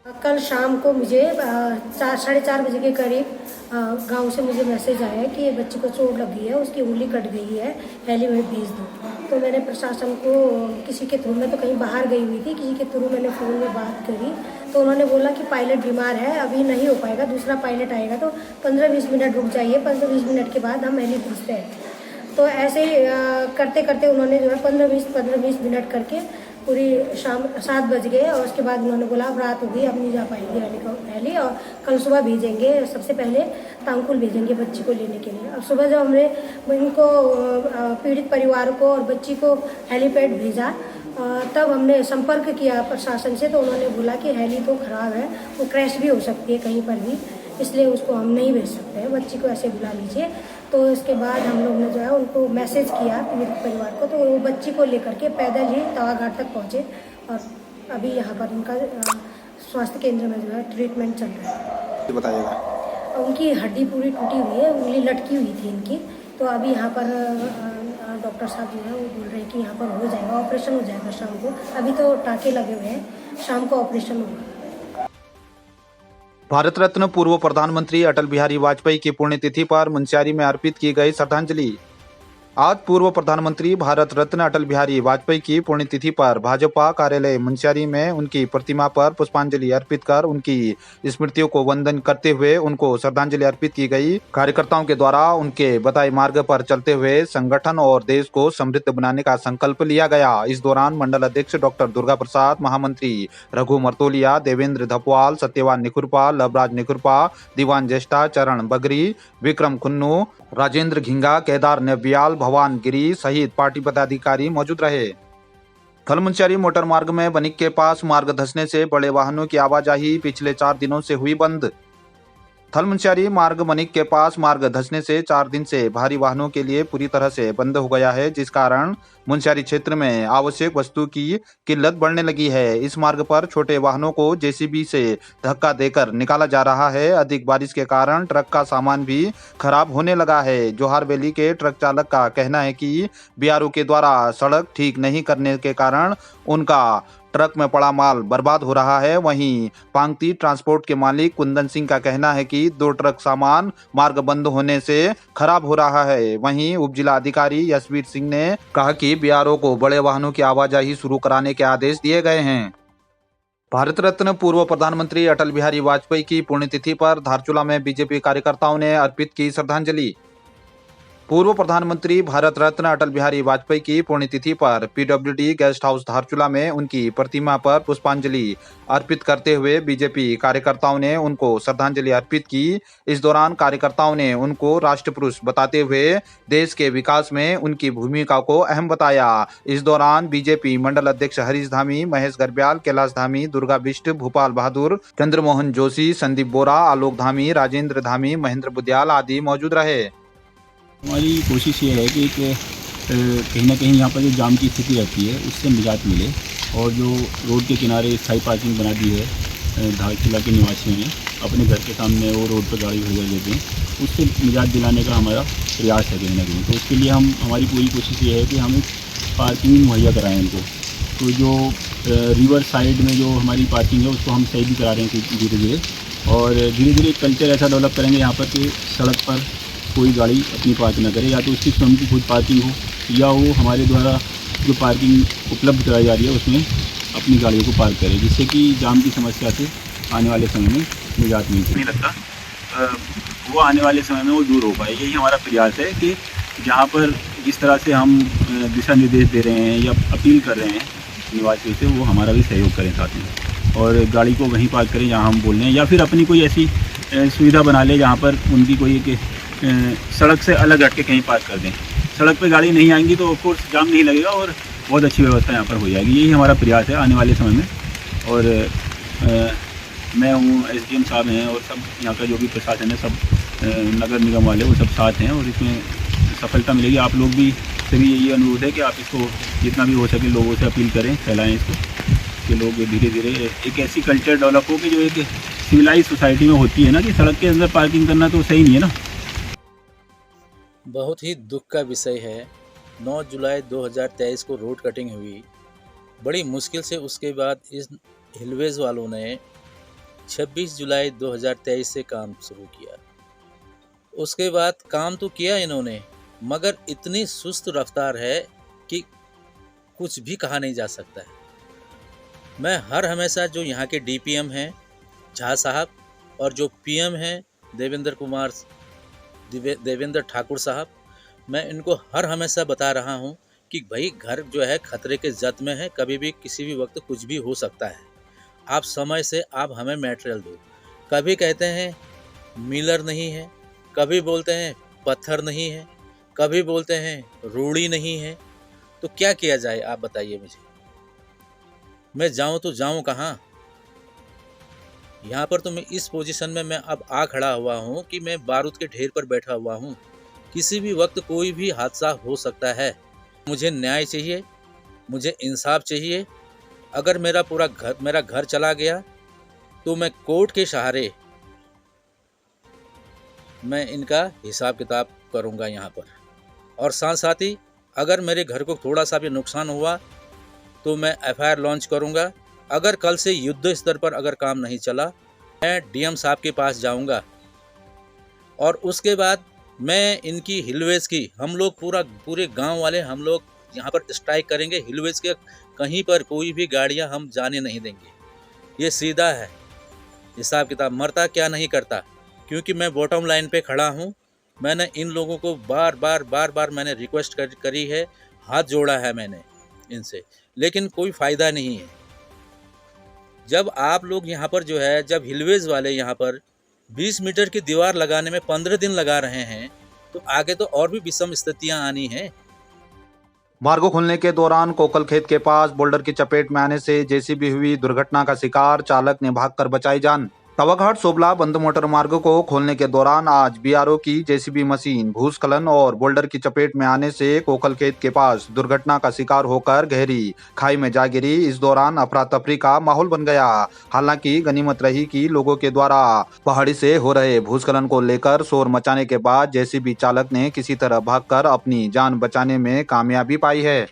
कल शाम को मुझे 4 साढ़े 4 बजे के करीब गांव से मुझे मैसेज आया कि ये बच्ची को चोट लगी है, उसकी उंगली कट गई है, हेली में भेज दो। तो मैंने प्रशासन को किसी के थ्रू, मैं तो कहीं बाहर गई हुई थी, किसी के थ्रू मैंने फ़ोन में बात करी तो उन्होंने बोला कि पायलट बीमार है, अभी नहीं हो पाएगा, दूसरा पायलट आएगा तो 15-20 मिनट रुक जाइए, 15-20 मिनट के बाद हम हेली भेजते हैं। तो ऐसे करते करते उन्होंने जो है 15-20 मिनट करके पूरी शाम 7 बज गए और उसके बाद उन्होंने बोला अब रात हो गई, अब नहीं जा पाएंगे हेली और कल सुबह भेजेंगे, सबसे पहले तांकुल भेजेंगे बच्ची को लेने के लिए। अब सुबह जब हमने इनको पीड़ित परिवार को और बच्ची को हेलीपैड भेजा तब हमने संपर्क किया प्रशासन से, तो उन्होंने बोला कि हेली तो ख़राब है, वो क्रैश भी हो सकती है कहीं पर भी, इसलिए उसको हम नहीं भेज सकते हैं, बच्ची को ऐसे बुला लीजिए। तो इसके बाद हम लोग ने जो है उनको मैसेज किया पीड़ित परिवार को, तो वो बच्ची को लेकर के पैदल ही तवाघाट तक पहुँचे और अभी यहाँ पर उनका स्वास्थ्य केंद्र में जो है ट्रीटमेंट चल रहा है। बताइएगा। उनकी हड्डी पूरी टूटी हुई है, उंगली लटकी हुई थी इनकी, तो अभी यहाँ पर डॉक्टर साहब जो है वो बोल रहे हैं कि यहाँ पर हो जाएगा, ऑपरेशन हो जाएगा शाम को। अभी तो टाँके लगे हुए हैं, शाम को ऑपरेशन होगा। भारत रत्न पूर्व प्रधानमंत्री अटल बिहारी वाजपेयी की पुण्यतिथि पर मुंशियारी में अर्पित की गई श्रद्धांजलि। आज पूर्व प्रधानमंत्री भारत रत्न अटल बिहारी वाजपेयी की पुण्यतिथि पर भाजपा कार्यालय मुंशियारी में उनकी प्रतिमा पर पुष्पांजलि अर्पित कर उनकी स्मृतियों को वंदन करते हुए उनको श्रद्धांजलि अर्पित की गई। कार्यकर्ताओं के द्वारा उनके बताए मार्ग पर चलते हुए संगठन और देश को समृद्ध बनाने का संकल्प लिया गया। इस दौरान मंडल अध्यक्ष डॉक्टर दुर्गा प्रसाद, महामंत्री रघु मर्तोलिया, देवेंद्र धपवाल, सत्यवान निकुरपा, लवराज निकुरपा, दीवान ज्येष्ठा, चरण बगरी, विक्रम खुन्नू, राजेंद्र घिंगा, केदार नेबियाल, भवान गिरी सहित पार्टी पदाधिकारी मौजूद रहे। थल मुंशियारी मोटर मार्ग में बनिक के पास मार्ग धंसने से बड़े वाहनों की आवाजाही पिछले 4 दिनों से हुई बंद। थल मुंशियारी मार्ग बनिक के पास मार्ग धंसने से 4 दिन से भारी वाहनों के लिए पूरी तरह से बंद हो गया है, जिस कारण मुंशियारी क्षेत्र में आवश्यक वस्तु की किल्लत बढ़ने लगी है। इस मार्ग पर छोटे वाहनों को जेसीबी से धक्का देकर निकाला जा रहा है। अधिक बारिश के कारण ट्रक का सामान भी खराब होने लगा है। जोहार वैली के ट्रक चालक का कहना है कि बीआरओ के द्वारा सड़क ठीक नहीं करने के कारण उनका ट्रक में पड़ा माल बर्बाद हो रहा है। वहीं पांगती ट्रांसपोर्ट के मालिक कुंदन सिंह का कहना है कि 2 ट्रक सामान मार्ग बंद होने से खराब हो रहा है। वहीं उप जिला अधिकारी यशवीर सिंह ने कहा कि बीआरओ को बड़े वाहनों की आवाजाही शुरू कराने के आदेश दिए गए हैं। भारत रत्न पूर्व प्रधानमंत्री अटल बिहारी वाजपेयी की पुण्यतिथि पर धारचूला में बीजेपी कार्यकर्ताओं ने अर्पित की श्रद्धांजलि। पूर्व प्रधानमंत्री भारत रत्न अटल बिहारी वाजपेयी की पुण्यतिथि पर पीडब्ल्यूडी गेस्ट हाउस धारचूला में उनकी प्रतिमा पर पुष्पांजलि अर्पित करते हुए बीजेपी कार्यकर्ताओं ने उनको श्रद्धांजलि अर्पित की। इस दौरान कार्यकर्ताओं ने उनको राष्ट्रपुरुष बताते हुए देश के विकास में उनकी भूमिका को अहम बताया। इस दौरान बीजेपी मंडल अध्यक्ष हरीश धामी, महेश गर्ब्याल, कैलाश धामी, दुर्गा बिष्ट, भूपाल बहादुर, चंद्रमोहन जोशी, संदीप बोरा, आलोक धामी, राजेंद्र धामी, महेंद्र बुद्याल आदि मौजूद रहे। हमारी कोशिश ये है कि कहीं ना कहीं यहाँ पर जो जाम की स्थिति रहती है उससे निजात मिले, और जो रोड के किनारे स्थायी पार्किंग बना दी है धारचूला के निवासियों ने अपने घर के सामने, वो रोड पर गाड़ी वगैरह देते हैं, उससे निजात दिलाने का हमारा प्रयास है कहीं ना कहीं। तो उसके लिए हमारी पूरी कोशिश ये है कि हम पार्किंग मुहैया कराएँ उनको। तो जो रिवर साइड में जो हमारी पार्किंग है उसको हम सही भी करा रहे हैं धीरे धीरे, और धीरे धीरे कल्चर ऐसा डेवलप करेंगे यहाँ पर कि सड़क पर कोई गाड़ी अपनी पार्क न करे, या तो उसकी स्वयं की खुद पार्किंग हो या वो हमारे द्वारा जो पार्किंग उपलब्ध कराई जा रही है उसमें अपनी गाड़ियों को पार्क करे, जिससे कि जाम की समस्या से आने वाले समय में निजात नहीं लगता, वो आने वाले समय में वो दूर हो पाए। यही हमारा प्रयास है कि जहाँ पर जिस तरह से हम दिशा निर्देश दे रहे हैं या अपील कर रहे हैं निवासियों से, वो हमारा भी सहयोग करें साथ में, और गाड़ी को वहीं पार्क करें जहाँ हम बोल रहे हैं, या फिर अपनी कोई ऐसी सुविधा बना ले जहाँ पर उनकी कोई एक सड़क से अलग हट के कहीं पार्क कर दें। सड़क पे गाड़ी नहीं आएंगी तो ऑफकोर्स जाम नहीं लगेगा और बहुत अच्छी व्यवस्था यहाँ पर हो जाएगी। यही हमारा प्रयास है आने वाले समय में। और मैं हूँ, एसडीएम साहब हैं, और सब यहाँ का जो भी प्रशासन है, सब नगर निगम वाले, वो सब साथ हैं, और इसमें सफलता मिलेगी। आप लोग भी सभी यही अनुरोध है कि आप इसको जितना भी हो सके लोगों से अपील करें, फैलाएँ इसको, कि लोग धीरे धीरे एक ऐसी कल्चर डेवलप हो कि जो एक सिविलाइज सोसाइटी में होती है ना, कि सड़क के अंदर पार्किंग करना तो सही नहीं है ना। बहुत ही दुख का विषय है। 9 जुलाई 2023 को रोड कटिंग हुई। बड़ी मुश्किल से उसके बाद इस हिलवेज वालों ने 26 जुलाई 2023 से काम शुरू किया। उसके बाद काम तो किया इन्होंने, मगर इतनी सुस्त रफ्तार है कि कुछ भी कहा नहीं जा सकता है। मैं हर हमेशा जो यहाँ के डीपीएम हैं झा साहब और जो पीएम हैं देवेंद्र ठाकुर साहब, मैं इनको हर हमेशा बता रहा हूँ कि भाई घर जो है खतरे के जद में है, कभी भी किसी भी वक्त कुछ भी हो सकता है। आप समय से आप हमें मटेरियल दो। कभी कहते हैं मिलर नहीं है, कभी बोलते हैं पत्थर नहीं है, कभी बोलते हैं रूढ़ी नहीं है। तो क्या किया जाए आप बताइए मुझे। मैं जाऊं तो जाऊं कहाँ? यहाँ पर तो मैं इस पोजीशन में मैं अब आ खड़ा हुआ हूँ कि मैं बारूद के ढेर पर बैठा हुआ हूँ। किसी भी वक्त कोई भी हादसा हो सकता है। मुझे न्याय चाहिए, मुझे इंसाफ चाहिए। अगर मेरा घर चला गया तो मैं कोर्ट के सहारे मैं इनका हिसाब किताब करूँगा यहाँ पर। और साथ साथ ही अगर मेरे घर को थोड़ा सा भी नुकसान हुआ तो मैं एफआईआर लॉन्च करूँगा। अगर कल से युद्ध स्तर पर अगर काम नहीं चला, मैं डीएम साहब के पास जाऊँगा और उसके बाद मैं इनकी हिलवेज की हम लोग पूरे गांव वाले हम लोग यहाँ पर स्ट्राइक करेंगे। हिलवेज के कहीं पर कोई भी गाड़ियाँ हम जाने नहीं देंगे। ये सीधा है हिसाब किताब, मरता क्या नहीं करता। क्योंकि मैं बॉटम लाइन पे खड़ा हूँ। मैंने इन लोगों को बार बार मैंने रिक्वेस्ट करी है, हाथ जोड़ा है मैंने इनसे, लेकिन कोई फ़ायदा नहीं है। जब आप लोग यहाँ पर जो है, जब हिलवेज वाले यहाँ पर 20 मीटर की दीवार लगाने में 15 दिन लगा रहे हैं, तो आगे तो और भी विषम स्थितियाँ आनी हैं। मार्ग खुलने के दौरान कोकल खेत के पास बोल्डर की चपेट में आने से जेसीबी हुई दुर्घटना का शिकार, चालक ने भागकर बचाई जान। तवाघाट सोबला बंद मोटर मार्ग को खोलने के दौरान आज बीआरओ की जेसीबी मशीन भूस्खलन और बोल्डर की चपेट में आने से कोकल खेत के पास दुर्घटना का शिकार होकर गहरी खाई में जा गिरी। इस दौरान अफरा तफरी का माहौल बन गया। हालांकि गनीमत रही कि लोगों के द्वारा पहाड़ी से हो रहे भूस्खलन को लेकर शोर मचाने के बाद जेसीबी चालक ने किसी तरह भागकर अपनी जान बचाने में कामयाबी पाई है।